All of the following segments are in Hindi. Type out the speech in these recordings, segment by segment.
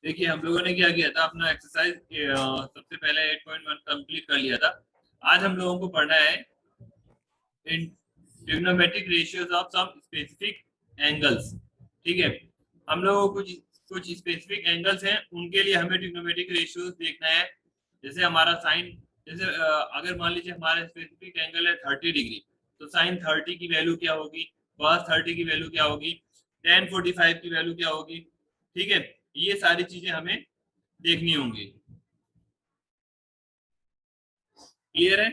देखिए हम लोगों ने क्या किया था, अपना एक्सरसाइज सबसे पहले 8.1 कंप्लीट कर लिया था। आज हम लोगों को पढ़ना है इन trigonometric ratios of some specific angles. ठीक है, हम लोगों को कुछ कुछ स्पेसिफिक एंगल्स हैं, उनके लिए हमें ट्रिग्नोमेट्रिक रेशियोज देखना है। जैसे हमारा साइन, जैसे अगर मान लीजिए हमारा स्पेसिफिक एंगल है 30 डिग्री, तो साइन 30 की वैल्यू क्या होगी, कॉस 30 की वैल्यू क्या होगी, टेन 45 की वैल्यू क्या होगी। ठीक है, ये सारी चीजें हमें देखनी होंगी। क्लियर है?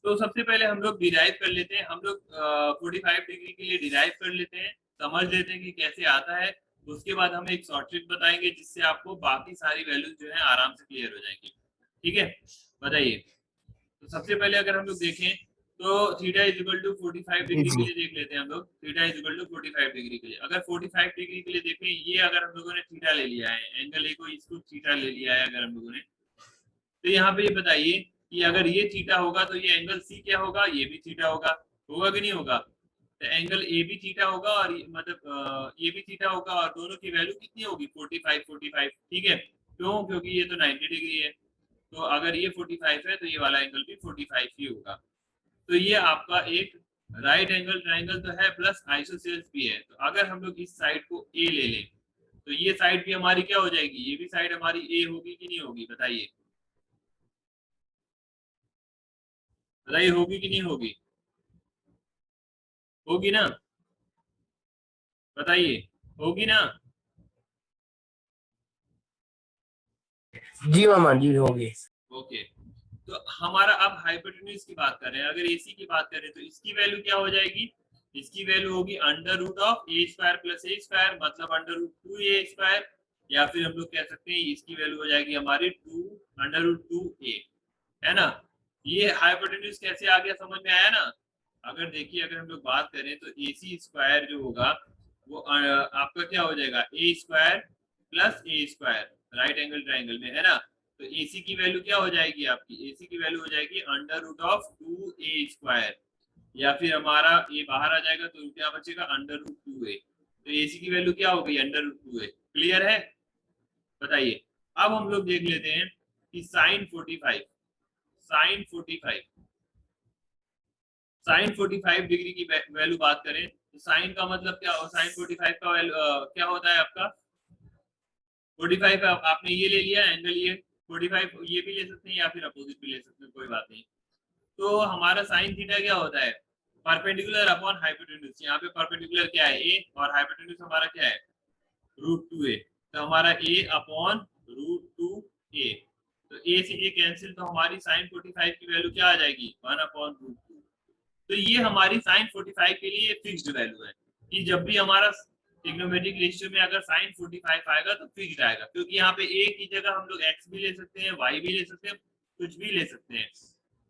तो सबसे पहले हम लोग डिराइव कर लेते हैं, हम लोग 45 डिग्री के लिए डिराइव कर लेते हैं, समझ लेते हैं कि कैसे आता है। उसके बाद हम एक शॉर्ट ट्रिक बताएंगे जिससे आपको बाकी सारी वैल्यूज जो है आराम से क्लियर हो जाएंगी। ठीक है, बताइए। तो सबसे पहले अगर हम लोग देखें तो थीटा इज इक्वल टू 45 जी डिग्री के जी। लिए देख लेते हैं हम लोग। Theta is equal to 45 degree के लिए, अगर 45 डिग्री के लिए देखें, ये अगर हम लोगों ने थीटा ले लिया है, एंगल ए को इसको थीटा ले लिया है अगर हम लोगों ने, तो यहाँ पे ये बताइए कि अगर ये थीटा होगा तो ये एंगल सी क्या होगा, ये भी थीटा होगा। होगा कि नहीं होगा? तो एंगल ए भी थीटा होगा और मतलब ये भी थीटा होगा, और दोनों की वैल्यू कितनी होगी, 45 45। ठीक है, क्यों? क्योंकि ये तो 90 डिग्री है, तो अगर ये 45 है तो ये वाला एंगल भी 45 ही होगा। तो ये आपका एक राइट एंगल ट्राइंगल तो है, प्लस आइसोसेल्स भी है। तो अगर हम लोग इस साइड को ए ले लें, तो ये साइड भी हमारी क्या हो जाएगी, ये भी साइड हमारी ए होगी कि नहीं होगी, बताइए। बताइए, होगी कि नहीं होगी? होगी ना? बताइए, होगी ना? जी मामा जी होगी। ओके, तो हमारा अब हाइपोटेन्यूज की बात कर रहे हैं, अगर एसी की बात करें तो इसकी वैल्यू क्या हो जाएगी, इसकी वैल्यू होगी under root of a square plus a square, मतलब अंडर रूट 2a स्क्वायर। या फिर हम लोग कह सकते हैं इसकी वैल्यू हो जाएगी हमारी 2 अंडर रूट 2a, है ना? ये हाइपोटेन्यूज कैसे आ गया, समझ में आया ना? अगर देखिए, अगर हम लोग बात करें तो ए सी स्क्वायर जो होगा वो आपका क्या हो जाएगा, ए square plus a square, right angle triangle में, है ना? तो एसी की वैल्यू क्या हो जाएगी आपकी, एसी की वैल्यू हो जाएगी under root of 2a square, या फिर हमारा ये बाहर आ जाएगा तो क्या बचेगा, अंडर रूट 2a। तो एसी की वैल्यू क्या हो गई, अंडर रूट 2a। क्लियर है? बताइए। अब हम लोग देख लेते हैं कि साइन 45, साइन 45, साइन 45 डिग्री की वैल्यू बात करें तो साइन का मतलब क्या हो, साइन 45 का वैल्यू क्या होता है आपका, 45 आपने ये ले लिया एंगल, ये 45 ये भी ले सकते हैं या फिर अपोजिट भी ले सकते हैं, कोई बात नहीं। तो हमारा साइन थीटा क्या होता है, परपेंडिकुलर अपॉन हाइपोटेन्यूज। यहाँ पे परपेंडिकुलर क्या है, ए, और हाइपोटेन्यूज हमारा क्या है, रूट 2a। तो हमारा a अपॉन रूट 2a, तो a से a कैंसिल, तो हमारी साइन 45 की वैल्यू क्या आ जाएगी, 1 अपॉन रूट 2। तो ये हमारी साइन 45 के लिए फिक्स्ड वैल्यू है कि जब भी हमारा ट्रिग्नोमेट्रिक रेशियो में अगर साइन 45 आएगा तो फिक्स्ड आएगा, क्योंकि यहाँ पे a की जगह हम लोग x भी ले सकते हैं, y भी ले सकते हैं, कुछ भी ले सकते हैं।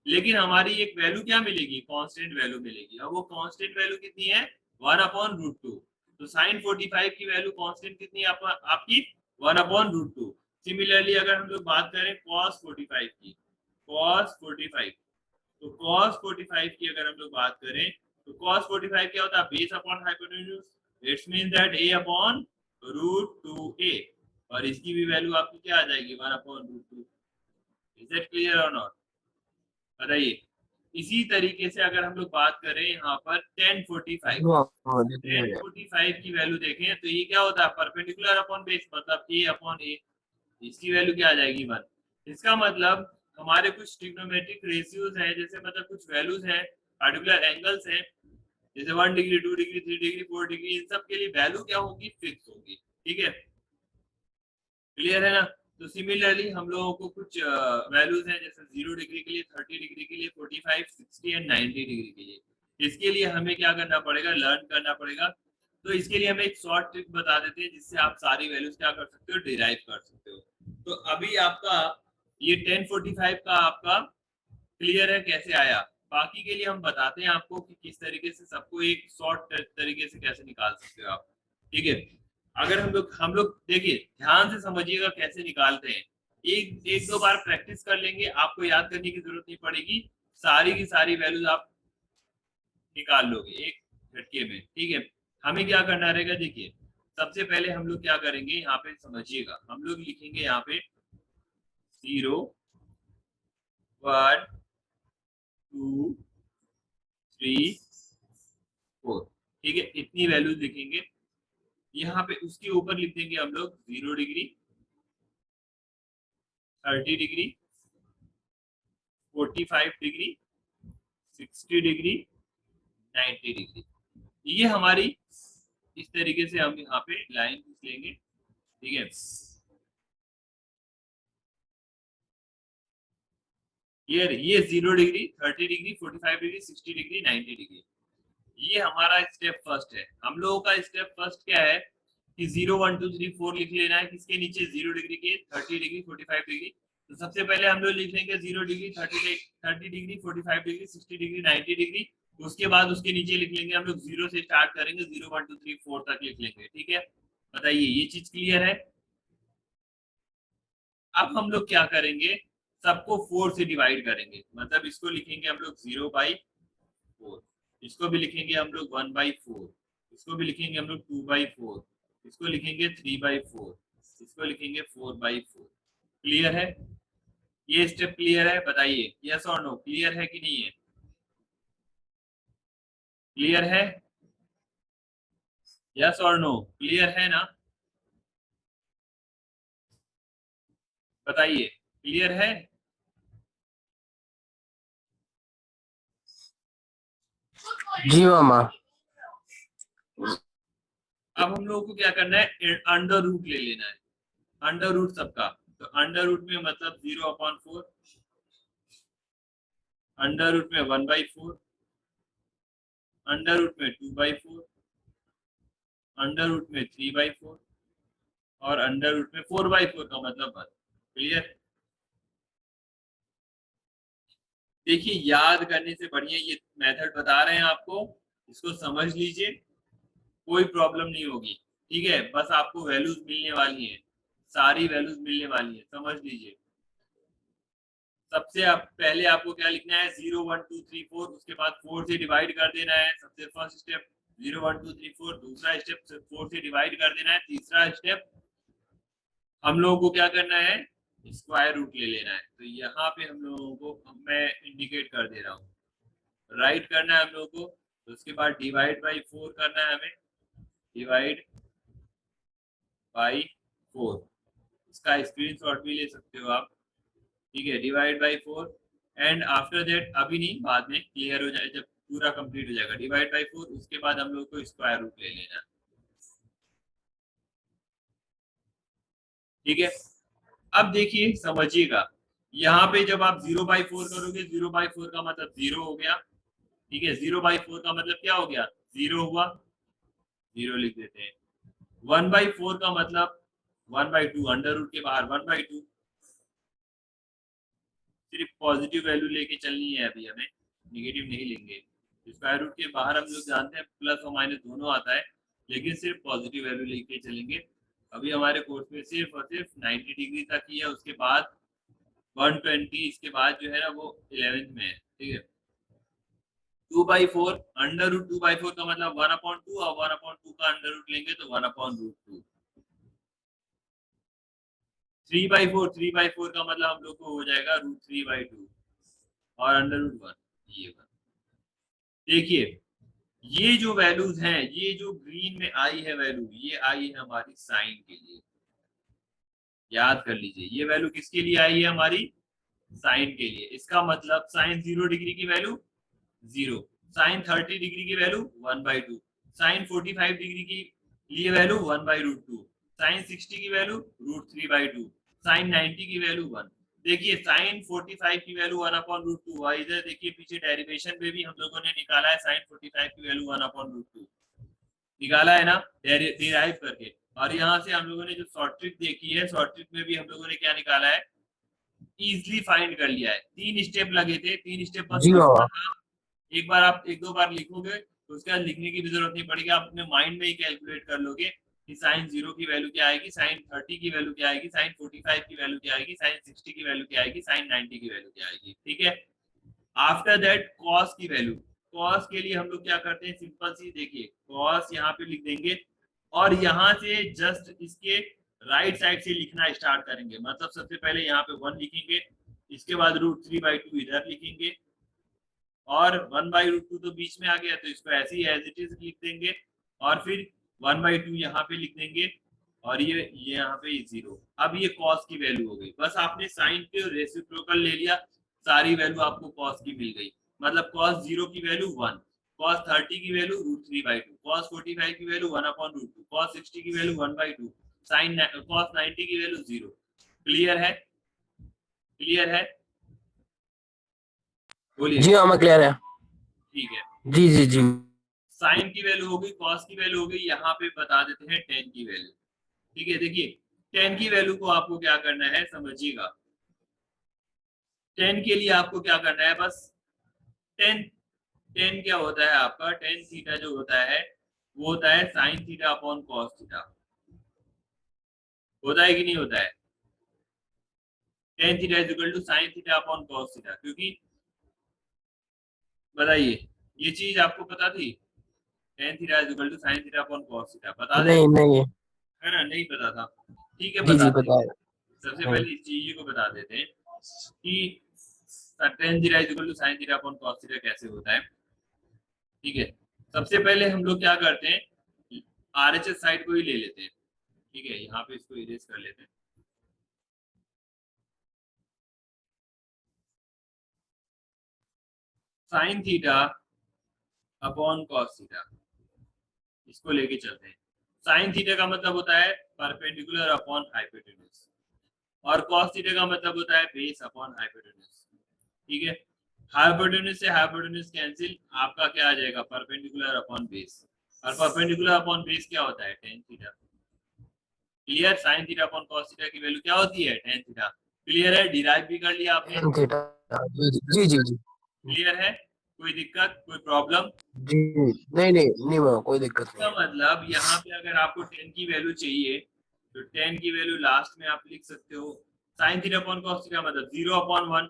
लेकिन हमारी एक वैल्यू क्या मिलेगी, कांस्टेंट वैल्यू मिलेगी। अब वो कांस्टेंट वैल्यू कितनी है, 1 अपॉन रूट 2। तो साइन 45 की वैल्यू कांस्टेंट कितनी है आपकी, 1 अपॉन रूट 2। सिमिलरली अगर हम लोग बात करें cos 45 की, cos 45, तो cos 45 की अगर हम लोग बात करें तो cos 45 क्या होता है, base upon hypotenuse. It's mean that a upon root 2a, और इसकी भी वैल्यू आपकी क्या आ जाएगी, 1 upon root 2। Is it clear और नॉट? बताइए। इसी तरीके से अगर हम लोग बात करें यहाँ पर 1045, जी मामा जी हो जाएगा। 1045 की वैल्यू देखें तो ये क्या होता है, परपेंडिकुलर अपॉन बेस, मतलब a अपॉन a, इसकी वैल्यू क्या आ जाएगी, 1। इसका मतलब हमारे कुछ ट्रिग्नोमेट्रिक रेशियोज हैं, जैसे मतलब कुछ वैल्यूज हैं, पर्टिकुलर एंगल्स हैं, जैसे 1 डिग्री 2 डिग्री 3 डिग्री 4 डिग्री, इन सब के लिए वैल्यू क्या होगी, फिक्स होगी। ठीक है, क्लियर है ना? तो सिमिलरली हम लोगों को कुछ वैल्यूज हैं, जैसे 0 डिग्री के लिए, 30 डिग्री के लिए, 45 60 एंड 90 डिग्री के लिए। इसके लिए हमें क्या करना पड़ेगा, लर्न करना पड़ेगा। तो इसके लिए हम एक शॉर्ट ट्रिक बता देते हैं जिससे आप सारी वैल्यूज क्या कर सकते हो, डिराइव कर सकते हो। तो अभी आपका ये 1045 का आपका क्लियर है कैसे आया। बाकी के लिए हम बताते हैं आपको कि किस तरीके से सबको एक शॉर्ट तरीके से कैसे निकाल सकते हो आप। ठीक है, अगर हम लोग देखिए, ध्यान से समझिएगा कैसे निकालते हैं। एक एक दो बार प्रैक्टिस कर लेंगे, आपको याद करने की जरूरत नहीं पड़ेगी, सारी की सारी वैल्यूज आप निकाल लोगे एक झटके में। ठीक है, हमें क्या करना रहेगा, देखिए सबसे पहले हम लोग क्या करेंगे, यहाँ पे समझिएगा, हम लोग लिखेंगे यहाँ पे 0 1 2 3 4, ठीक है, इतनी वैल्यूज लिखेंगे। यहाँ पे उसके ऊपर लिख देंगे हम लोग 0 degree, 30 degree, 45 degree, 60 degree, 90 degree. ये हमारी इस तरीके से हम यहाँ पे लाइन खींच लेंगे, ठीक है। ये 0 degree, 30 degree, 45 degree, 60 degree, 90 degree, ये हमारा स्टेप फर्स्ट है। हम लोगों का स्टेप फर्स्ट क्या है कि 0 1 2 3 4 लिख लेना है, किसके नीचे, 0 डिग्री के, 30 डिग्री, 45 डिग्री। तो सबसे पहले हम लोग लिख लेंगे 0 degree, 30 degree, 45 degree, 60 degree, 90 degree. उसके बाद उसके नीचे लिख लेंगे हम लोग, 0 से स्टार्ट करेंगे, 0 1 2 3 4 तक लिख लेंगे, ठीक है। बताइए ये चीज क्लियर है। अब हम लोग क्या करेंगे, सबको 4 से डिवाइड करेंगे, मतलब इसको लिखेंगे हम लोग 0/4, इसको भी लिखेंगे हम लोग 1/4, इसको भी लिखेंगे हम लोग 2/4, इसको लिखेंगे 3/4, इसको लिखेंगे 4/4। क्लियर है, ये स्टेप क्लियर है। बताइए यस और नो, क्लियर है कि नहीं है, क्लियर है, यस और नो, क्लियर है ना, बताइए क्लियर है। जी मामा। अब हम लोगों को क्या करना है, अंडर रूट ले लेना है, अंडर रूट सबका। तो अंडर रूट में मतलब 0/4, अंडर रूट में 1/4, अंडर रूट में 2/4, अंडर रूट में 3/4 और अंडर रूट में 4/4 का मतलब 1। क्लियर। देखिए याद करने से बढ़िया ये मेथड बता रहे हैं आपको, इसको समझ लीजिए, कोई प्रॉब्लम नहीं होगी, ठीक है। बस आपको वैल्यूज मिलने वाली हैं, सारी वैल्यूज मिलने वाली है, समझ लीजिए। सबसे पहले आपको क्या लिखना है, 0 1 2 3 4, उसके बाद 4 से डिवाइड कर देना है, सबसे फर्स्ट स्टेप 0 1 2 3 4। दूसरा स्टेप 4 से डिवाइड कर देना है। तीसरा स्टेप हम लोगों को क्या करना है, स्क्वायर रूट ले लेना है। तो यहाँ पे हम लोगों को मैं इंडिकेट कर दे रहा हूँ, राइट करना है हम लोगों को। तो उसके बाद डिवाइड बाई 4 करना है हमें, डिवाइड बाई 4, इसका स्क्रीनशॉट भी ले सकते हो आप, ठीक है। Divide by 4 and after that, अभी नहीं, बाद में क्लियर हो जाए, जब पूरा कंप्लीट हो जाएगा। डिवाइड बाई 4, उसके बाद हम लोग को स्क्वायर रूट ले लेना, ठीक है। अब देखिए समझिएगा, यहाँ पे जब आप 0/4 करोगे, 0/4 का मतलब 0 हो गया, ठीक है। 0/4 का मतलब क्या हो गया, 0 हुआ, 0 लिख देते हैं। 1/4 का मतलब 1/2, अंडर रूट के बाहर 1/2, सिर्फ पॉजिटिव वैल्यू लेके चलनी है अभी हमें, निगेटिव नहीं लेंगे। स्क्वायर रूट के बाहर हम लोग जानते हैं प्लस और माइनस दोनों आता है, लेकिन सिर्फ पॉजिटिव वैल्यू लेके चलेंगे। अभी हमारे कोर्स में सिर्फ और सिर्फ 90 डिग्री तक ही है, उसके बाद 120, इसके बाद जो है ना वो 11th में है, ठीक है। 2/4, अंडर रूट 2/4 का मतलब 1/2, और 1/2 का अंडर रूट लेंगे तो 1/√2। 3/4 का मतलब हम लोग को हो जाएगा √3/2 और अंडर रूट 1, ये 1। देखिए ये जो वैल्यूज हैं, ये जो ग्रीन में आई है वैल्यू, ये आई है हमारी साइन के लिए, याद कर लीजिए। ये वैल्यू किसके लिए आई है, हमारी साइन के लिए। इसका मतलब साइन 0 डिग्री की वैल्यू 0, साइन 30 डिग्री की वैल्यू 1/2, साइन 45 डिग्री की लिए वैल्यू 1/√2, साइन 60 की वैल्यू √3/2, साइन 90 की वैल्यू 1। देखिए साइन 45 की वैल्यू 1/√2, इधर देखिए पीछे डेरिवेशन में भी हम लोगों ने निकाला है, साइन 45 की वैल्यू 1/√2 निकाला है ना, डिराइव करके। और यहाँ से हम लोगों ने जो शॉर्ट ट्रिक देखी है, शॉर्ट ट्रिक में भी हम लोगों ने क्या निकाला है, इजिली फाइंड कर लिया है। 3 स्टेप लगे थे, 3 स्टेप बस जी लिखना मामा। था। एक बार आप 1 2 बार लिखोगे तो उसके बाद लिखने की भी जरूरत नहीं पड़ेगी, आप अपने माइंड में ही कैलकुलेट कर लोगे कि साइन 0 की वैल्यू क्या आएगी, साइन 30 की वैल्यू क्या आएगी, साइन 45 की वैल्यू क्या आएगी, साइन 60 की वैल्यू क्या आएगी, साइन 90 की वैल्यू क्या आएगी, ठीक है। आफ्टर दैट कॉस की वैल्यू, कॉस के लिए हम लोग क्या करते हैं, सिंपल सी देखिए, कॉस यहाँ पे लिख देंगे और यहाँ से जस्ट इसके राइट साइड से लिखना स्टार्ट करेंगे। मतलब सबसे पहले यहाँ पे 1 लिखेंगे, इसके बाद √3/2 इधर लिखेंगे, और 1/√2 तो बीच में आ गया तो इसको ऐसे ही एज इट इज लिख देंगे, और फिर 1/2 यहाँ पे लिख देंगे, और ये यहाँ पे 0। अब ये कॉस की वैल्यू हो गई। बस आपने साइन के रेसिप्रोकल ले लिया, सारी वैल्यू आपको कॉस की मिल गई। मतलब कॉस 0 की वैल्यू 1, कॉस 30 की वैल्यू √3/2, कॉस 45 की वैल्यू 1/√2, कॉस 60 की वैल्यू 1/2, साइन कॉस 90 की वैल्यू 0। क्लियर है? क्लियर है? बोलिए। जी मामा क्लियर है। ठीक है। जी जी जी। साइन की वैल्यू हो गई, कॉस की वैल्यू हो गई, यहाँ पे बता देते हैं टेन की वैल्यू। ठीक है, देखिए टेन की वैल्यू को आपको क्या करना है समझिएगा। टेन के लिए आपको क्या करना है, बस टेन टेन क्या होता है आपका, टेन थीटा जो होता है वो होता है sine theta upon cos theta. होता है कि नहीं होता है? Tan theta is equal to sine theta upon cos theta. क्योंकि बताइए, ये चीज आपको पता थी? Tan theta is equal to sine theta upon cos theta पता है? नहीं नहीं। है ना, नहीं पता था। ठीक है, जी जी बताते पता हैं। है। सबसे नहीं। पहले इस चीज को बता देते हैं कि tan theta is equal to sin theta upon cos theta कैसे होता है। ठीक है, सबसे पहले हम लोग क्या करते हैं, आरएचएस साइड को ही ले लेते हैं। ठीक है, यहाँ पे इसको इरेज कर लेते हैं। sin theta upon cos theta, इसको लेके चलते हैं। sin थीटा का मतलब होता है परपेंडिकुलर अपॉन हाइपोटेन्यूज, और cos थीटा का मतलब होता है बेस अपॉन हाइपोटेन्यूज। ठीक है, हाइपोटेन्यूज से हाइपोटेन्यूज कैंसिल, आपका क्या आ जाएगा, परपेंडिकुलर अपॉन बेस। और परपेंडिकुलर अपॉन बेस क्या होता है, tan theta. Clear? sin theta upon cos theta की वैल्यू क्या होती है, tan थीटा। क्लियर है? डिराइव भी कर लिया आपने? Tan theta. जी जी जी जी। क्लियर है? कोई दिक्कत, कोई प्रॉब्लम? जी नहीं नहीं नहीं मामा कोई दिक्कत नहीं इसका है। मतलब यहाँ पे अगर आपको 10 की वैल्यू चाहिए तो 10 की वैल्यू लास्ट में आप लिख सकते हो। sin theta upon cos theta मतलब 0/1,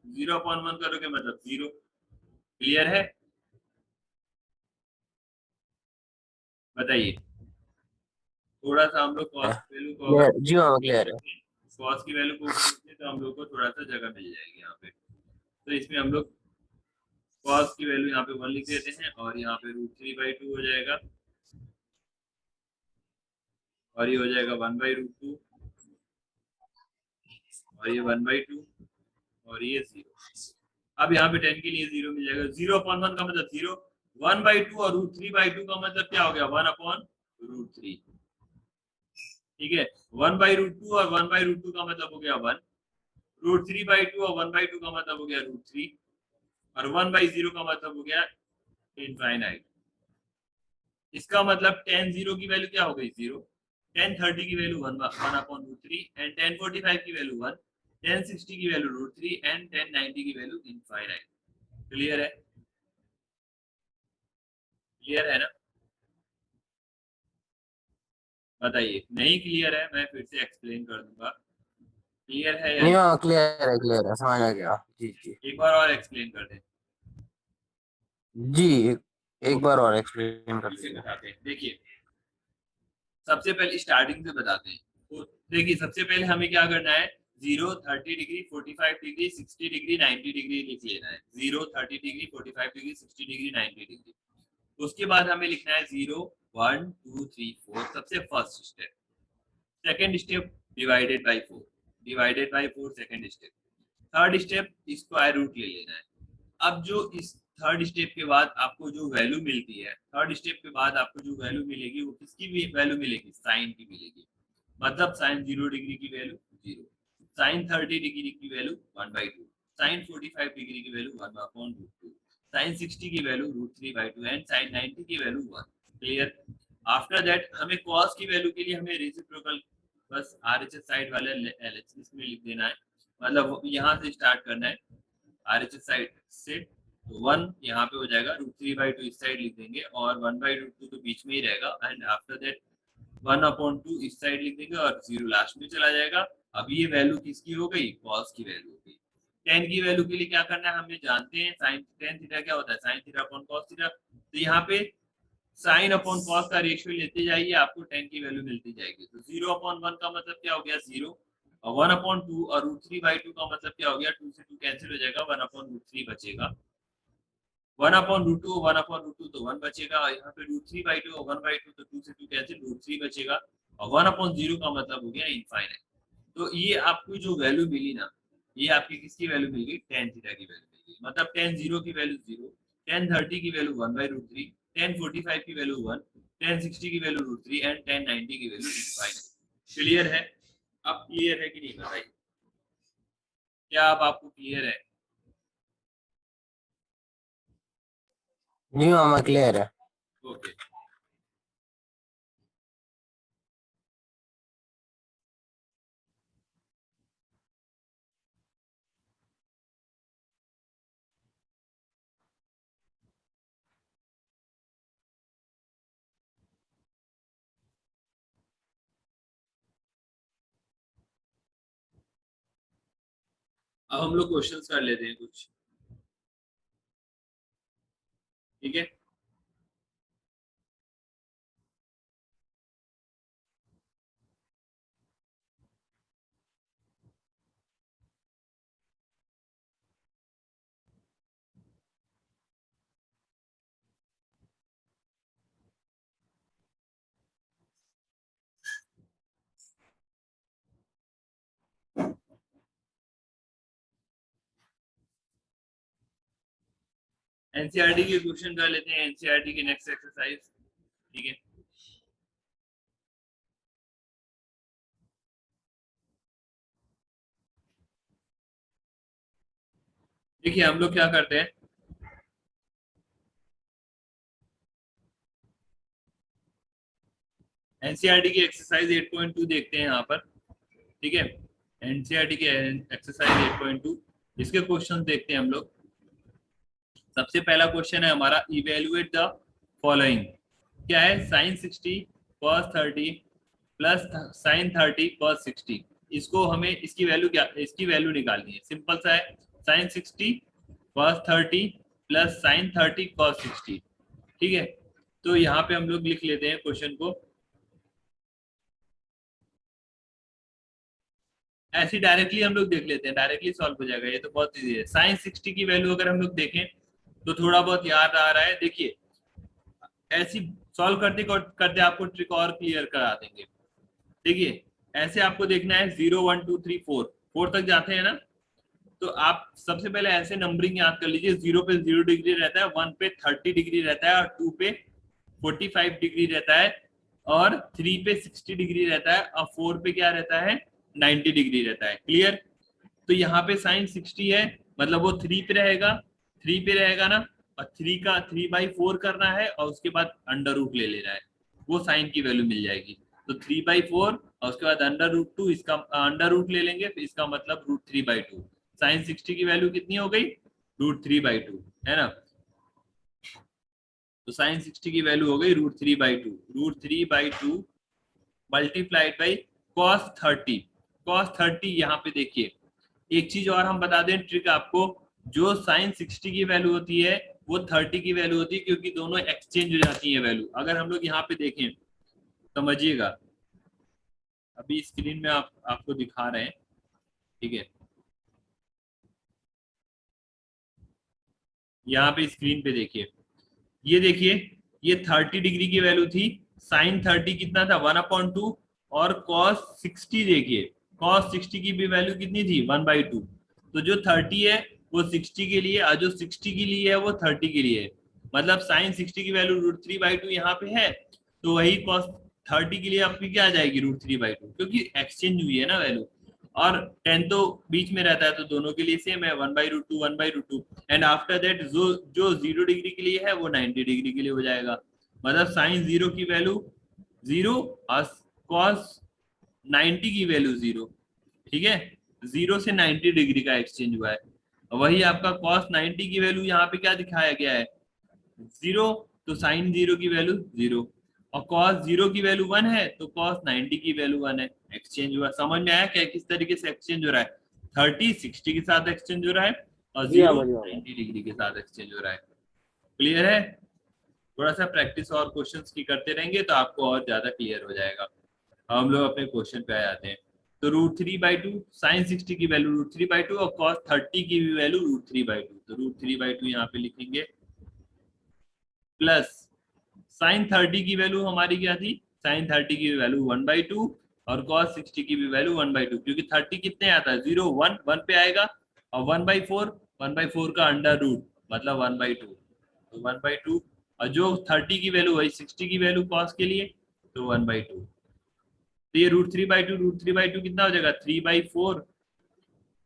0/1 करोगे मतलब 0। क्लियर है? बताइए। थोड़ा सा हम लोग cos की वैल्यू को अगर जी मामा क्लियर है। cos की वैल्यू को ऊपर लिखते तो हम लोग को थोड़ा सा जगह मिल जाएगी यहाँ पे। तो इसमें हम लोग cos की वैल्यू यहाँ पे 1 लिख देते हैं, और यहाँ पे √3/2 हो जाएगा, और ये हो जाएगा 1/√2, और ये 1/2, और ये 0। अब यहाँ पे 10 के लिए 0 मिल जाएगा। 0/1 का मतलब 0, 1/2 और √3/2 का मतलब क्या हो गया, 1/√3। ठीक है, 1/√2 और 1/√2 का मतलब हो गया 1, √3/2 और 1/2 का मतलब हो गया √3, और 1/0 का मतलब हो गया इनफाइनाइट। इसका मतलब tan 0 की वैल्यू क्या हो गई, 0, tan 30 की वैल्यू 1/√3, एंड tan 45 की वैल्यू 1, tan 60 की वैल्यू √3, एंड tan 90 की वैल्यू इनफाइनाइट। क्लियर है? क्लियर है ना? बताइए, नहीं क्लियर है मैं फिर से एक्सप्लेन कर दूंगा। क्लियर है या नहीं नहीं? मामा क्लियर है समझ आ गया। जी जी। एक बार और एक्सप्लेन कर दें। जी एक ओके, बार और एक्सप्लेन कर इसे दीजिए। बताते हैं। देखिए, सबसे पहले स्टार्टिंग से बताते हैं। तो देखिए, सबसे पहले हमें क्या करना है, 0, 30 डिग्री, 45 डिग्री, 60 डिग्री, 90 डिग्री लिख लेना है। 0, 30 डिग्री, 45 डिग्री, 60 डिग्री, 90 डिग्री। उसके बाद हमें लिखना है 0, 1, 2, 3, 4, सबसे first step. Second step divided by 4, divided by 4 second step. Third step square root ले लेना है। अब जो इस थर्ड स्टेप के बाद आपको जो वैल्यू मिलती है, थर्ड स्टेप के बाद आपको जो वैल्यू मिलेगी वो किसकी भी वैल्यू मिलेगी, साइन की मिलेगी। मतलब साइन 0 डिग्री की वैल्यू 0, साइन 30 डिग्री की वैल्यू 1/2, साइन 45 डिग्री की वैल्यू 1/√2, साइन 60 की वैल्यू √3/2, एंड साइन 90 की वैल्यू 1। क्लियर? आफ्टर दैट हमें कॉस की वैल्यू के लिए हमें रेसिप्रोकल बस आरएचएस साइड वाले एलएचएस में लिख देना है। मतलब यहाँ से स्टार्ट करना है, आरएचएस साइड से। तो 1 यहाँ पे हो जाएगा, √3/2 इस साइड लिख देंगे, और 1/√2 तो बीच में ही रहेगा, एंड आफ्टर दैट 1/2 इस साइड लिख देंगे, और 0 लास्ट में चला जाएगा। अब ये वैल्यू किसकी हो गई, कॉस की वैल्यू हो गई। tan की वैल्यू के लिए क्या करना है, हमें जानते हैं साइन tan थीटा क्या होता है, sine theta upon cos theta. तो यहाँ पे साइन अपॉन कॉस का रेशियो लेते जाइए, आपको tan की वैल्यू मिलती जाएगी। तो 0/1 का मतलब क्या हो गया 0, और 1/2 और √3/2 का मतलब क्या हो गया, 2 से 2 कैंसिल हो जाएगा, 1/√3 बचेगा। 1/√2 1/√2 तो 1 बचेगा, और यहाँ पे √3/2 1/2 तो 2 से 2 कैंसिल, √3 बचेगा, और 1/0 का मतलब हो गया इनफाइनाइट। तो ये आपको जो वैल्यू मिली ना, ये आपकी किसकी वैल्यू मिल गई, tan थीटा की वैल्यू मिल गई। मतलब tan 0 की वैल्यू 0, tan 30 की वैल्यू 1/√3, tan 45 की वैल्यू 1, tan 60 की वैल्यू √3 एंड tan 90 की वैल्यू इनफाइनाइट। क्लियर है? अब क्लियर है कि नहीं बताइए, क्या अब आपको क्लियर है? जी मामा क्लियर है। ओके। अब हम लोग क्वेश्चंस कर लेते हैं कुछ, ठीक है। एनसीईआरटी के क्वेश्चन कर लेते हैं, एनसीईआरटी के नेक्स्ट एक्सरसाइज, ठीक है। देखिए हम लोग क्या करते हैं, एनसीईआरटी की एक्सरसाइज 8.2 देखते हैं यहाँ पर, ठीक है। एनसीईआरटी के एक्सरसाइज 8.2, इसके क्वेश्चन देखते हैं हम लोग। सबसे पहला क्वेश्चन है हमारा, इवेल्युएट द फॉलोइंग। क्या है, sin 60 cos 30 plus sin 30 cos 60। इसको हमें इसकी वैल्यू क्या, इसकी वैल्यू निकालनी है। सिंपल सा है, sin 60 cos 30 plus sin 30 cos 60, ठीक है। तो यहाँ पे हम लोग लिख लेते हैं क्वेश्चन को, ऐसे डायरेक्टली हम लोग देख लेते हैं, डायरेक्टली सॉल्व हो जाएगा, ये तो बहुत इजी है। sin 60 की वैल्यू अगर हम लोग देखें तो थोड़ा बहुत याद आ रहा है, देखिए ऐसी सॉल्व करते करते आपको ट्रिक और क्लियर करा देंगे। देखिए ऐसे आपको देखना है 0 1 2 3 4 तक जाते हैं ना, तो आप सबसे पहले ऐसे नंबरिंग याद कर लीजिए। 0 पे 0 डिग्री रहता है, 1 पे 30 डिग्री रहता है, और 2 पे 45 डिग्री रहता है, और 3 पे 60 डिग्री रहता है, और 4 पे क्या रहता है, 90 डिग्री रहता है। क्लियर? तो यहाँ पे साइन 60 है, मतलब वो 3 पे रहेगा, 3 पे रहेगा ना, और 3 का 3/4 करना है, और उसके बाद अंडर रूट ले लेना है, वो साइन की वैल्यू मिल जाएगी। तो 3/4 और उसके बाद अंडर रूट 2, इसका अंडर रूट ले लेंगे, फिर इसका मतलब √3/2। साइन 60 की वैल्यू कितनी हो गई, √3/2, है ना। तो साइन 60 की वैल्यू हो गई √3/2, √3/2 मल्टीप्लाइड बाई cos 30। cos 30 यहाँ पे देखिए, एक चीज और हम बता दें ट्रिक आपको, जो साइन 60 की वैल्यू होती है वो 30 की वैल्यू होती है, क्योंकि दोनों एक्सचेंज हो जाती है वैल्यू। अगर हम लोग यहाँ पे देखें, समझिएगा, अभी स्क्रीन में आपको दिखा रहे हैं, ठीक है। यहाँ पे स्क्रीन पे देखिए, ये देखिए, ये 30 डिग्री की वैल्यू थी, साइन 30 कितना था 1/2, और cos 60 देखिए, cos 60 की भी वैल्यू कितनी थी 1/2। तो जो 30 है वो 60 के लिए, और जो 60 के लिए है वो 30 के लिए है, मतलब साइन 60 की वैल्यू √3/2 यहाँ पे है, तो वही cos 30 के लिए आपकी क्या आ जाएगी √3/2, क्योंकि एक्सचेंज हुई है ना वैल्यू। और 10 तो बीच में रहता है, तो दोनों के लिए सेम है, 1/√2 1/√2। एंड आफ्टर दैट जो 0 डिग्री के लिए है वो 90 डिग्री के लिए हो जाएगा, मतलब साइन 0 की वैल्यू 0, और कॉस 90 की वैल्यू 0, ठीक है। 0 से 90 डिग्री का एक्सचेंज हुआ है, वही आपका कॉस 90 की वैल्यू यहाँ पे क्या दिखाया गया है, 0, तो साइन 0 की वैल्यू 0, और कॉस 0 की वैल्यू 1 है, तो कॉस 90 की वैल्यू 1 है। एक्सचेंज हुआ, समझ में आया क्या किस तरीके से एक्सचेंज हो रहा है, 30 60 के साथ एक्सचेंज हो रहा है, और 0 90 डिग्री के साथ एक्सचेंज हो रहा है। क्लियर है? थोड़ा सा प्रैक्टिस और क्वेश्चंस की करते रहेंगे तो आपको और ज्यादा क्लियर हो जाएगा। हम लोग अपने क्वेश्चन पे आ जाते हैं। तो √3/2 साइन 60 की वैल्यू √3/2 और कॉस 30 की भी वैल्यू √3/2। तो √3/2 यहाँ पे लिखेंगे प्लस साइन 30 की वैल्यू हमारी क्या थी, साइन 30 की वैल्यू 1/2 और cos 60 की भी वैल्यू 1/2, क्योंकि 30 कितने आता है 0 1 1 पे आएगा और 1/4 का अंडर रूट मतलब 1/2, तो 1/2 और जो 30 की वैल्यू वही 60 की वैल्यू cos के लिए तो 1/2। तो ये √3/2 कितना हो जाएगा 3/4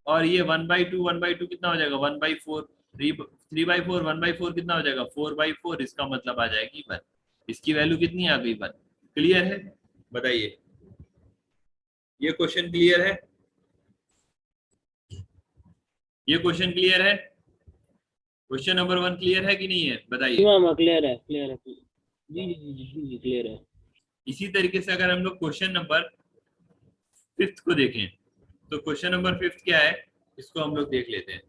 और ये 1/2 कितना हो जाएगा 1/4, 3/4 1/4 कितना हो जाएगा 4/4, इसका मतलब आ जाएगी 1। इसकी वैल्यू कितनी आ गई 1। क्लियर है, बताइए ये क्वेश्चन क्लियर है, ये क्वेश्चन क्लियर है, क्वेश्चन नंबर 1 क्लियर है कि नहीं है बताइए। क्लियर है क्लियर है जी जी जी जी जी क्लियर है। इसी तरीके से अगर हम लोग क्वेश्चन नंबर 5 को देखें तो क्वेश्चन नंबर 5 क्या है इसको हम लोग देख लेते हैं,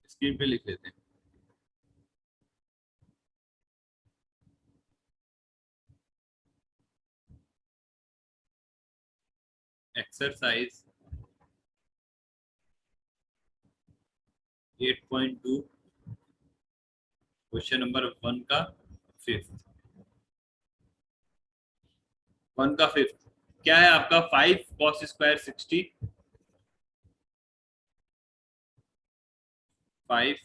स्क्रीन पे लिख लेते हैं। एक्सरसाइज 8.2 क्वेश्चन नंबर 1 का 5th क्या है आपका 5 cos square 60, 5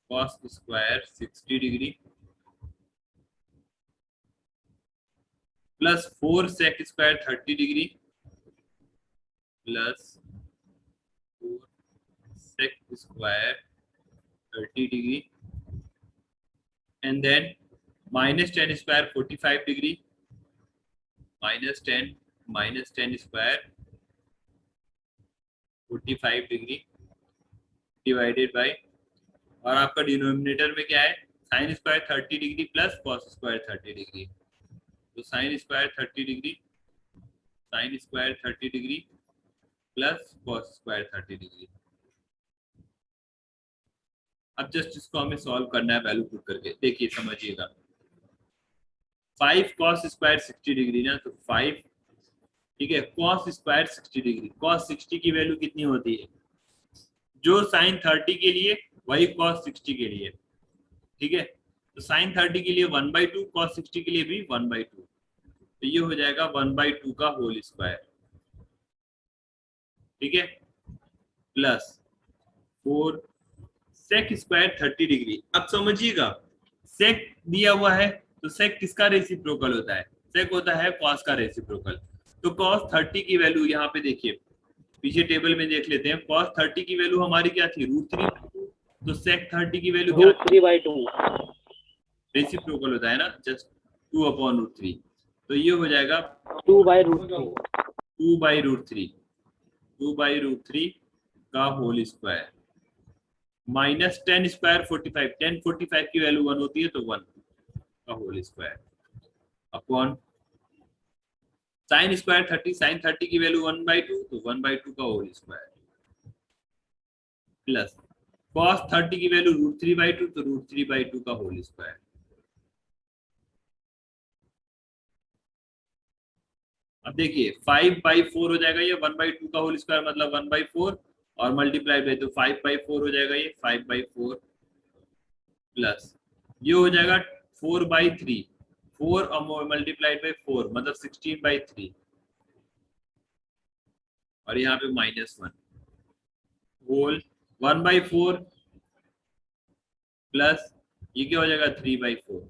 cos square 60 degree plus 4 sec square 30 degree plus 4 sec square 30 degree and then -10 square 45 degree -10 square 45 degree divided by, और आपका डिनोमिनेटर में क्या है sine square 30 degree plus cos square 30 degree, तो sine square 30 degree plus cos square 30 degree. अब जस्ट इसको हमें सॉल्व करना है वैल्यू पुट करके, देखिए समझिएगा 5 cos स्क्वायर 60 डिग्री ना, तो 5 ठीक है cos स्क्वायर 60 डिग्री, cos 60 की वैल्यू कितनी होती है जो साइन 30 के लिए वही cos 60 के लिए, ठीक है। तो साइन 30 के लिए 1/2, cos 60 के लिए भी 1/2, तो ये हो जाएगा 1/2 का होल स्क्वायर, ठीक है, प्लस 4 sec स्क्वायर 30 डिग्री। अब समझिएगा sec दिया हुआ है तो sec किसका रेसिप्रोकल होता है, sec होता है cos का रेसिप्रोकल। तो cos 30 की वैल्यू यहाँ पे देखिए पीछे टेबल में देख लेते हैं, cos 30 की वैल्यू हमारी क्या थी √3/2, तो sec 30 की वैल्यू क्या थी रेसिप्रोकल होता है ना जस्ट 2/√3, तो ये हो जाएगा 2/√3 का होल स्क्वायर -10 स्क्वायर 45, 10 45 की वैल्यू 1 होती है तो 1 का whole square upon sine square 30, sine 30 की वैल्यू 1/2 तो 1/2 का होल स्क्वायर प्लस cos 30 की वैल्यू √3/2 तो √3/2 का होल स्क्वायर। अब देखिए 5/4 हो जाएगा ये 1/2 का होल स्क्वायर मतलब 1/4 और मल्टीप्लाई बाय तो 5/4 हो जाएगा ये 5/4 प्लस ये हो जाएगा 4/3, 4 और मल्टीप्लाइड बाय 4 मतलब 16/3 और यहाँ पे -1 होल 1/4 प्लस ये क्या हो जाएगा 3/4।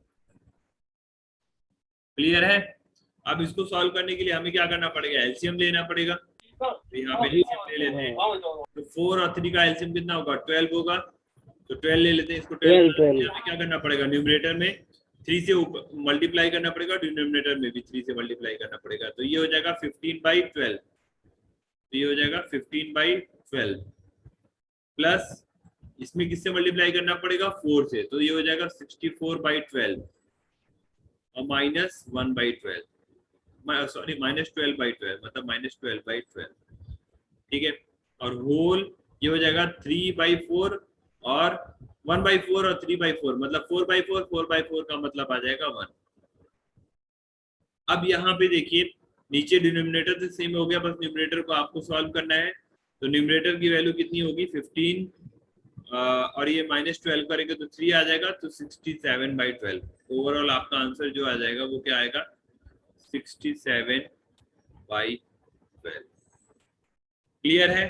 क्लियर है। अब इसको सॉल्व करने के लिए हमें क्या करना पड़ेगा एलसीएम लेना पड़ेगा, तो यहाँ पे एलसीएम ले लेते हैं, तो 4 और 3 का एलसीएम कितना होगा 12 होगा, तो 12 ले लेते हैं इसको। 12 हमें क्या करना पड़ेगा न्यूमरेटर में 3 से मल्टीप्लाई करना पड़ेगा, डिनोमिनेटर में भी 3 से मल्टीप्लाई करना पड़ेगा, तो ये हो जाएगा 15/12, तो ये हो जाएगा 15/12 प्लस इसमें किससे मल्टीप्लाई करना पड़ेगा 4 से, तो ये हो जाएगा 64/12 और -1/12 सॉरी -12/12 मतलब -12/12, ठीक है, और होल ये हो जाएगा 3/4 और 1/4 और 3/4 मतलब 4/4, 4/4 का मतलब आ जाएगा 1। अब यहाँ पे देखिए नीचे डिनोमिनेटर तो सेम हो गया, बस न्यूमरेटर को आपको सॉल्व करना है। तो न्यूमरेटर की वैल्यू कितनी होगी 15 और ये -12 करेंगे तो 3 आ जाएगा, तो 67/12। ओवरऑल आपका आंसर जो आ जाएगा वो क्या आएगा 67/12। क्लियर है?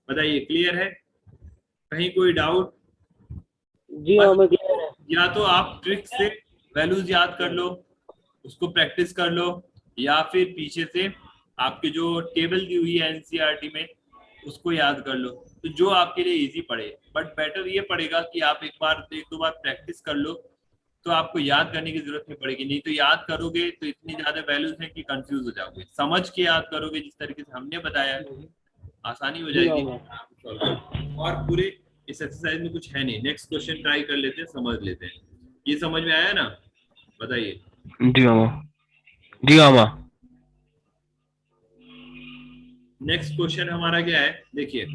बताइए क्लियर है? कहीं कोई डाउट? जी हाँ मैं क्लियर है। या तो आप ट्रिक से वैल्यूज याद कर लो, उसको प्रैक्टिस कर लो, या फिर पीछे से आपके जो टेबल दी हुई है एनसीईआरटी में उसको याद कर लो, तो जो आपके लिए इजी पड़े। बट बेटर ये पड़ेगा कि आप एक दो बार प्रैक्टिस कर लो, तो आपको याद करने की जरूरत नहीं पड़ेगी। नहीं तो याद करोगे तो इतनी ज्यादा वैल्यूज हैं कि कंफ्यूज हो जाओगे। समझ के याद करोगे जिस तरीके से हमने बताया है, आसानी हो जी हाँ जाएगी। मैं। और पूरे इस एक्सरसाइज में कुछ है नहीं। नेक्स्ट क्वेश्चन ट्राई कर लेते हैं, समझ लेते हैं। ये समझ में आया ना? बताइए। जी मामा, जी मामा। नेक्स्ट क्वेश्चन हमारा क्या है देखिए,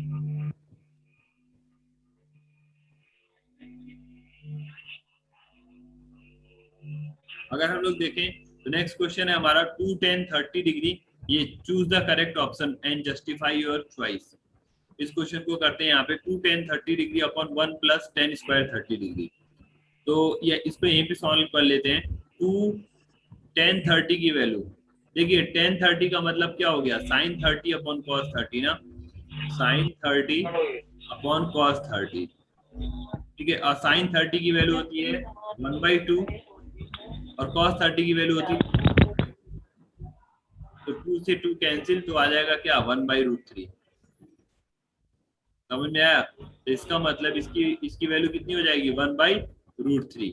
अगर हम लोग देखें तो नेक्स्ट क्वेश्चन है हमारा 2 10 30 डिग्री। ये choose the correct option and justify your choice. इस क्वेश्चन को करते हैं यहाँ पे 2 10 30 डिग्री अपॉन 1 + 10 स्क्वायर 30 डिग्री। तो ये इसको यहीं पे सॉल्व कर लेते हैं। 2 10 30 की वैल्यू देखिए, 10 30 का मतलब क्या हो गया sin 30 अपॉन cos 30 ना, sin 30 अपॉन cos 30। ठीक है, और sin 30 की वैल्यू होती है 1/2 और cos 30 की वैल्यू होती है, तो 2 से 2 कैंसिल, तो आ जाएगा क्या 1/√3। समझ में आया? तो इसका मतलब इसकी वैल्यू कितनी हो जाएगी 1/√3।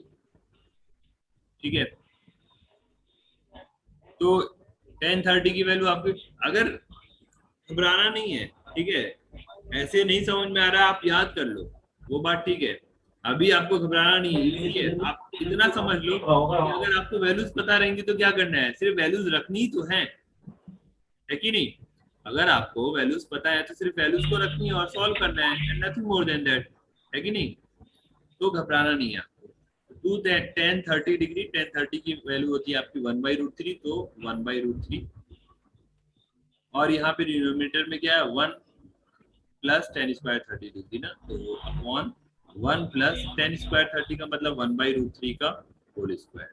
ठीक है, तो 10 30 की वैल्यू आपकी, अगर घबराना नहीं है, ठीक है, ऐसे नहीं समझ में आ रहा आप याद कर लो, वो बात ठीक है। अभी आपको घबराना नहीं है, इसलिए आप इतना समझ लो कि अगर आपको वैल्यूज पता रहेंगी तो क्या करना है, सिर्फ वैल्यूज रखनी तो है कि नहीं? अगर आपको वैल्यूज पता है तो सिर्फ वैल्यूज को रखनी है और सॉल्व करना है, and nothing more than that, है कि नहीं? तो घबराना नहीं है आपको। 2 10 30 डिग्री 10 30 की वैल्यू होती है आपकी 1/√3, तो 1/√3। और यहाँ पे डिनोमिनेटर में क्या है 1 + 10 स्क्वायर 30 डिग्री ना, तो अपॉन 1 + 10 स्क्वायर 30 का मतलब 1/√3 का होल स्क्वायर।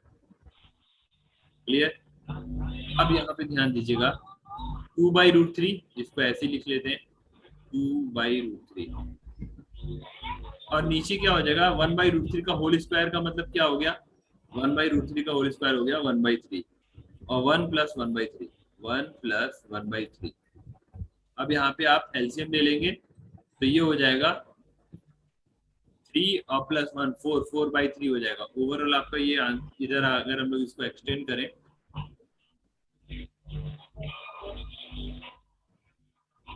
क्लियर? अब यहाँ पे ध्यान दीजिएगा 2/√3, इसको ऐसे लिख लेते हैं 2/√3, और नीचे क्या हो जाएगा 1/√3 का होल स्क्वायर का मतलब क्या हो गया 1/√3 का होल स्क्वायर हो गया 1/3, और 1 + 1/3, 1 + 1/3। अब यहाँ पे आप एलसीएम ले लेंगे तो ये हो जाएगा 3 और +1 4, 4/3 हो जाएगा। ओवरऑल आपका ये इधर अगर हम लोग इसको एक्सटेंड करें,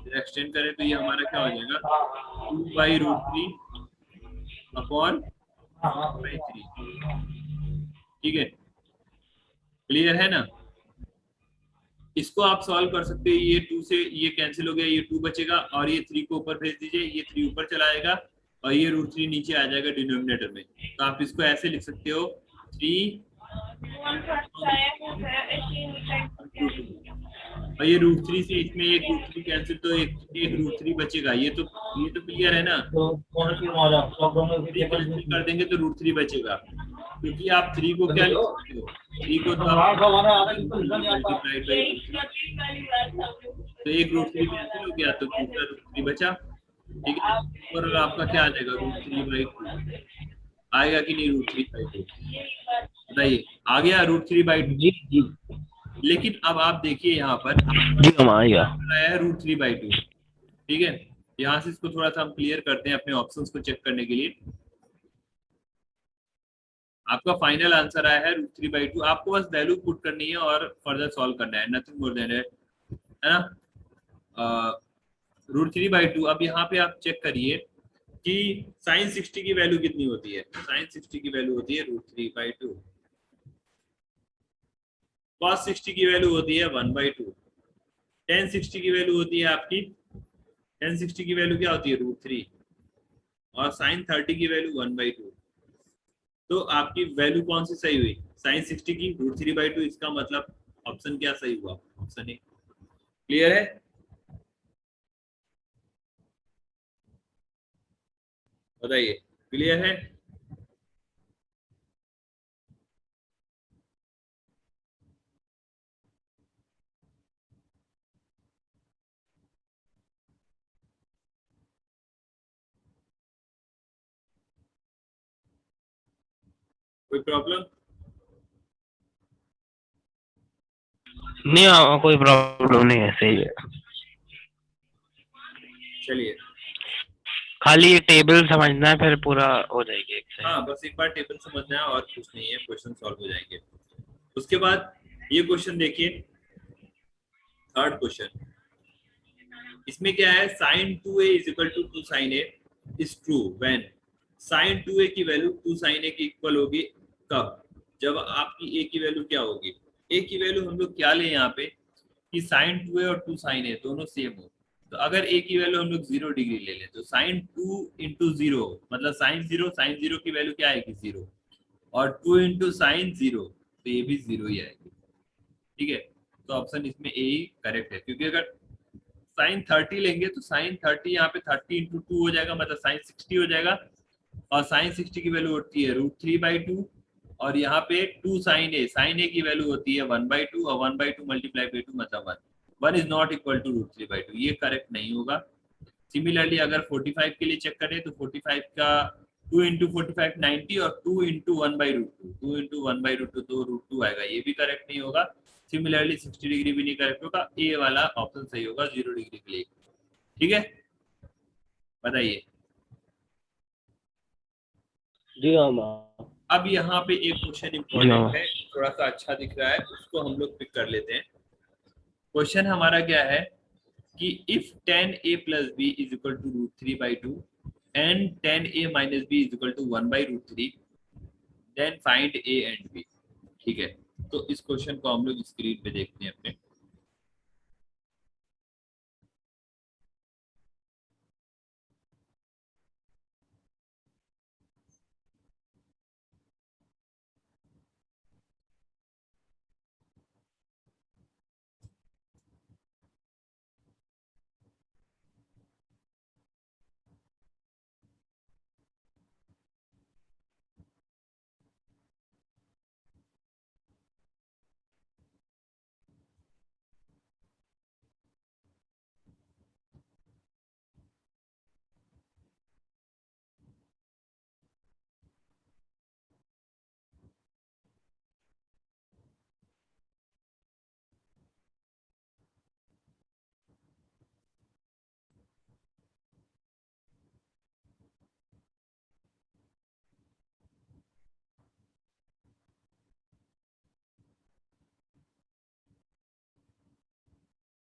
तो ये हमारा क्या हो जाएगा 2/√3 अपॉन 3। ठीक है, क्लियर है ना? इसको आप सॉल्व कर सकते हैं। ये 2 से ये कैंसिल हो गया, ये 2 बचेगा, और ये 3 को ऊपर भेज दीजिए, ये 3 ऊपर चला आएगा और ये √3 नीचे आ जाएगा डिनोमिनेटर में। तो आप इसको ऐसे लिख सकते हो 3 और ये √3 से इसमें एक √3 कैंसिल, तो एक √3 बचेगा। ये तो क्लियर है ना? 3 कैंसिल कर देंगे तो √3 बचेगा, क्योंकि आप 3 को क्या लिख सकते हो, 3 को तो आप मल्टीप्लाइड बाई √3, तो एक √3 कैंसिल हो गया तो दूसरा √3 बचा। ठीक है, और आपका क्या आ जाएगा √3/2 आएगा कि नहीं? √3/2 बताइए, आ गया √3/2। जी जी लेकिन अब आप देखिए यहाँ पर जी मामा आएगा। आया है √3/2। ठीक है, यहाँ से इसको थोड़ा सा हम क्लियर करते हैं अपने ऑप्शंस को चेक करने के लिए। आपका फाइनल आंसर आया है √3/2। आपको बस वैल्यू पुट करनी है और फर्दर सॉल्व करना है, नथिंग मोर देन इट, है ना? √3/2। अब यहाँ पे आप चेक करिए कि sin 60 की वैल्यू कितनी होती है। sin 60 की वैल्यू होती है √3/2। cos 60 की वैल्यू होती है 1/2। tan 60 की वैल्यू होती है आपकी, tan 60 की वैल्यू क्या होती है √3, और साइन 30 की वैल्यू 1/2, तो आपकी वैल्यू कौन सी सही हुई? साइन 60 की √3/2, इसका मतलब ऑप्शन क्या सही हुआ? Option A. क्लियर है? बताइए, क्लियर है? कोई प्रॉब्लम? नहीं मामा, कोई प्रॉब्लम नहीं है, सही है। चलिए, खाली ये टेबल समझना है, फिर पूरा हो जाएगी एक सही। हाँ बस एक बार टेबल समझना है और कुछ नहीं है, क्वेश्चन सॉल्व हो जाएंगे। उसके बाद ये क्वेश्चन देखिए, थर्ड क्वेश्चन। इसमें क्या है? Sine 2a is equal to 2 sine a is true when sine 2a की वैल्यू 2 साइन ए की इक्वल होगी। कब? जब आपकी a की वैल्यू क्या होगी? a की वैल्यू हम लोग क्या लें यहाँ पे कि साइन 2a और 2 साइन ए दोनों सेम हो। तो अगर a की वैल्यू हम लोग 0 डिग्री ले लें तो साइन 2 इंटू 0 मतलब साइन 0 की वैल्यू क्या आएगी? 0। और 2 इंटू साइन 0, तो ये भी 0 ही आएगी। ठीक है, तो ऑप्शन इसमें ए ही करेक्ट है, क्योंकि अगर साइन 30 लेंगे तो साइन 30 यहाँ पे 30 इंटू 2 हो जाएगा, मतलब साइन 60 हो जाएगा। और साइन 60 की वैल्यू होती है √3/2, और यहाँ पे 2 साइन ए की वैल्यू होती है 1/2, और 1/2 मल्टीप्लाई बाई 2 मतलब 1। 1 इज नॉट इक्वल टू √3/2, ये करेक्ट नहीं होगा। सिमिलरली अगर 45 के लिए चेक करें तो 45 का 2 इंटू 45 90, और 2 इंटू 1/√2, 2 इंटू 1/√2 तो √2 आएगा, ये भी करेक्ट नहीं होगा। सिमिलरली 60 डिग्री भी नहीं करेक्ट होगा, ए वाला ऑप्शन सही होगा 0 डिग्री के लिए। ठीक है, बताइए। जी मामा। अब यहाँ पे एक क्वेश्चन जी इंपॉर्टेंट मामा। है, थोड़ा सा अच्छा दिख रहा है, उसको हम लोग पिक कर लेते हैं। क्वेश्चन हमारा क्या है कि if 10a plus B is equal to √3/2 and 10a minus B is equal to 1/√3, then find a and b। ठीक है, तो इस क्वेश्चन को हम लोग स्क्रीन पे देखते हैं अपने।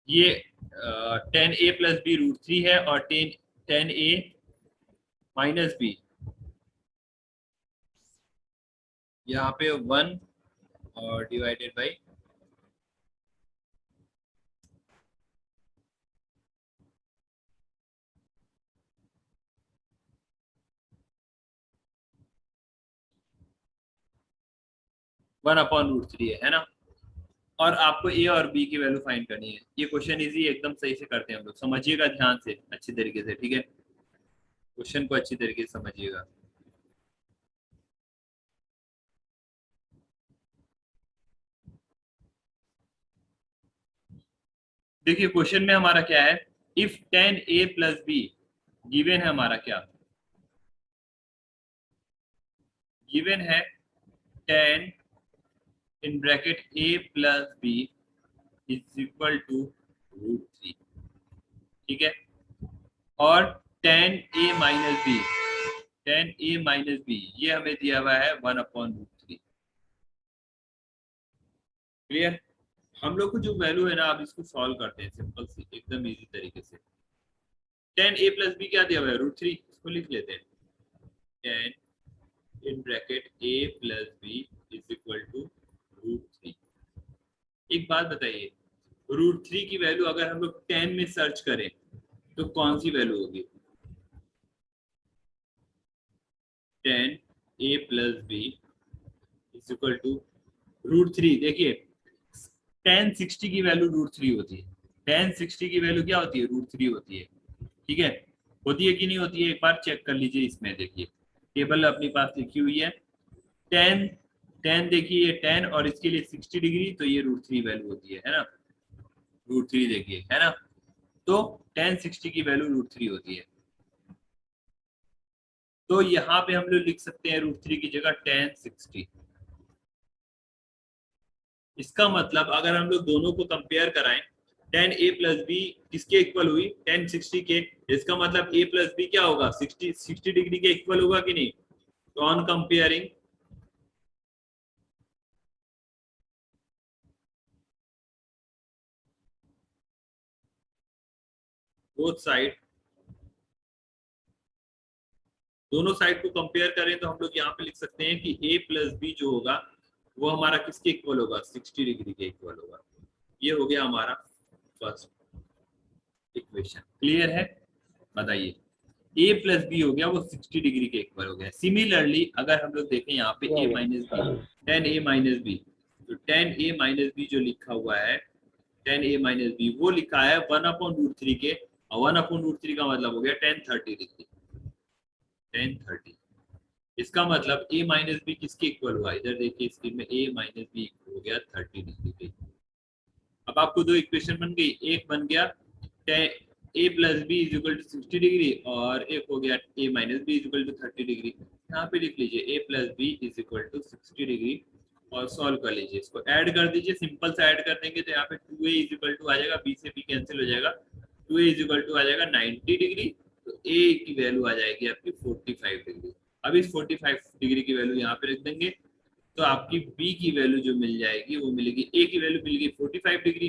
ये 10a प्लस बी √3 है, और 10a माइनस बी यहाँ पे 1 और डिवाइडेड बाई 1/√3 है ना। और आपको ए और बी की वैल्यू फाइंड करनी है। ये क्वेश्चन इजी एकदम सही से करते हैं हम लोग, समझिएगा ध्यान से अच्छी तरीके से। ठीक है, क्वेश्चन को अच्छी तरीके से समझिएगा। देखिए क्वेश्चन में हमारा क्या है, if 10a plus be given है, हमारा क्या गिवन है? 10 in bracket a plus B is equal to √3। ठीक है, और 10a minus B 10a minus B ये हमें दिया हुआ है 1/√3। क्लियर? हम लोग को जो वैल्यू है ना, आप इसको सॉल्व करते हैं सिंपल सी एकदम इजी तरीके से। 10a प्लस बी क्या दिया हुआ है? √3, इसको लिख लेते हैं। 10 in bracket a plus B is equal to √3। एक बात बताइए, √3 की वैल्यू अगर हम लोग 10 में सर्च करें तो कौन सी वैल्यू होगी? 10 a plus B is equal to √3। देखिए tan 60 की वैल्यू √3 होती है। tan 60 की वैल्यू क्या होती है? √3 होती है। ठीक है, होती है कि नहीं होती है? एक बार चेक कर लीजिए। इसमें देखिए टेबल अपने पास लिखी हुई है। tan tan देखिए ये tan और इसके लिए 60 डिग्री, तो ये √3 वैल्यू होती है ना? √3 देखिए है ना, तो tan 60 की वैल्यू √3 होती है। तो यहाँ पे हम लोग लिख सकते हैं √3 की जगह tan 60। इसका मतलब अगर हम लोग दोनों को कंपेयर कराएं, tan a प्लस बी किसके इक्वल हुई? tan 60 के। इसका मतलब a प्लस बी क्या होगा? 60 डिग्री के इक्वल होगा कि नहीं? तो ऑन कंपेयरिंग बोथ साइड, दोनों साइड को कंपेयर करें तो हम लोग यहाँ पे लिख सकते हैं कि a प्लस बी जो होगा वो हमारा किसके इक्वल होगा? 60 डिग्री के इक्वल होगा। ये हो गया हमारा फर्स्ट इक्वेशन। क्लियर है? बताइए, a प्लस बी हो गया वो 60 डिग्री के इक्वल हो गया। सिमिलरली अगर हम लोग देखें यहाँ पे a minus B, tan a minus B, तो tan a माइनस बी जो लिखा हुआ है, tan a माइनस बी वो लिखा है 1/√3 के, और 1/√3 का मतलब हो गया tan 30 डिग्री, tan 30। इसका मतलब a माइनस बी किसके इक्वल हुआ? इधर देखिए स्क्रीन में a माइनस बी हो गया 30 डिग्री के। अब आपको दो इक्वेशन बन गई, एक बन गया a plus B is equal to 60 degree, और एक हो गया a minus B is equal to 30 degree. यहाँ पे लिख लीजिए a plus B is equal to 60 degree और सॉल्व कर लीजिए। इसको ऐड कर दीजिए, सिंपल से ऐड कर देंगे तो यहाँ पे 2a इज इक्वल टू आ जाएगा, b से b कैंसिल हो जाएगा, 2a इज इक्वल टू आ जाएगा 90 डिग्री, तो a की वैल्यू आ जाएगी आपकी 45 डिग्री। अब इस 45 डिग्री की वैल्यू यहाँ पे रख देंगे, तो आपकी b की वैल्यू जो मिल जाएगी वो मिलेगी, a की वैल्यू मिल गई 45 डिग्री,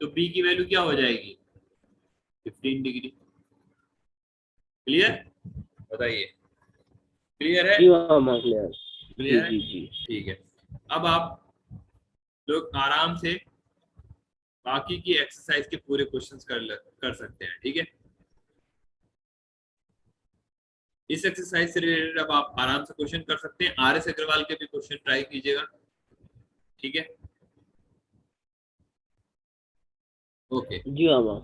तो b की वैल्यू क्या हो जाएगी? 15 डिग्री। क्लियर? बताइए, क्लियर है? जी मामा क्लियर। क्लियर है? जी जी। ठीक है, अब आप लोग आराम से बाकी की एक्सरसाइज के पूरे क्वेश्चंस कर सकते हैं। ठीक है, इस एक्सरसाइज से रिलेटेड अब आप आराम से क्वेश्चन कर सकते हैं। RS अग्रवाल के भी क्वेश्चन ट्राई कीजिएगा। ठीक है, ओके। जी मामा।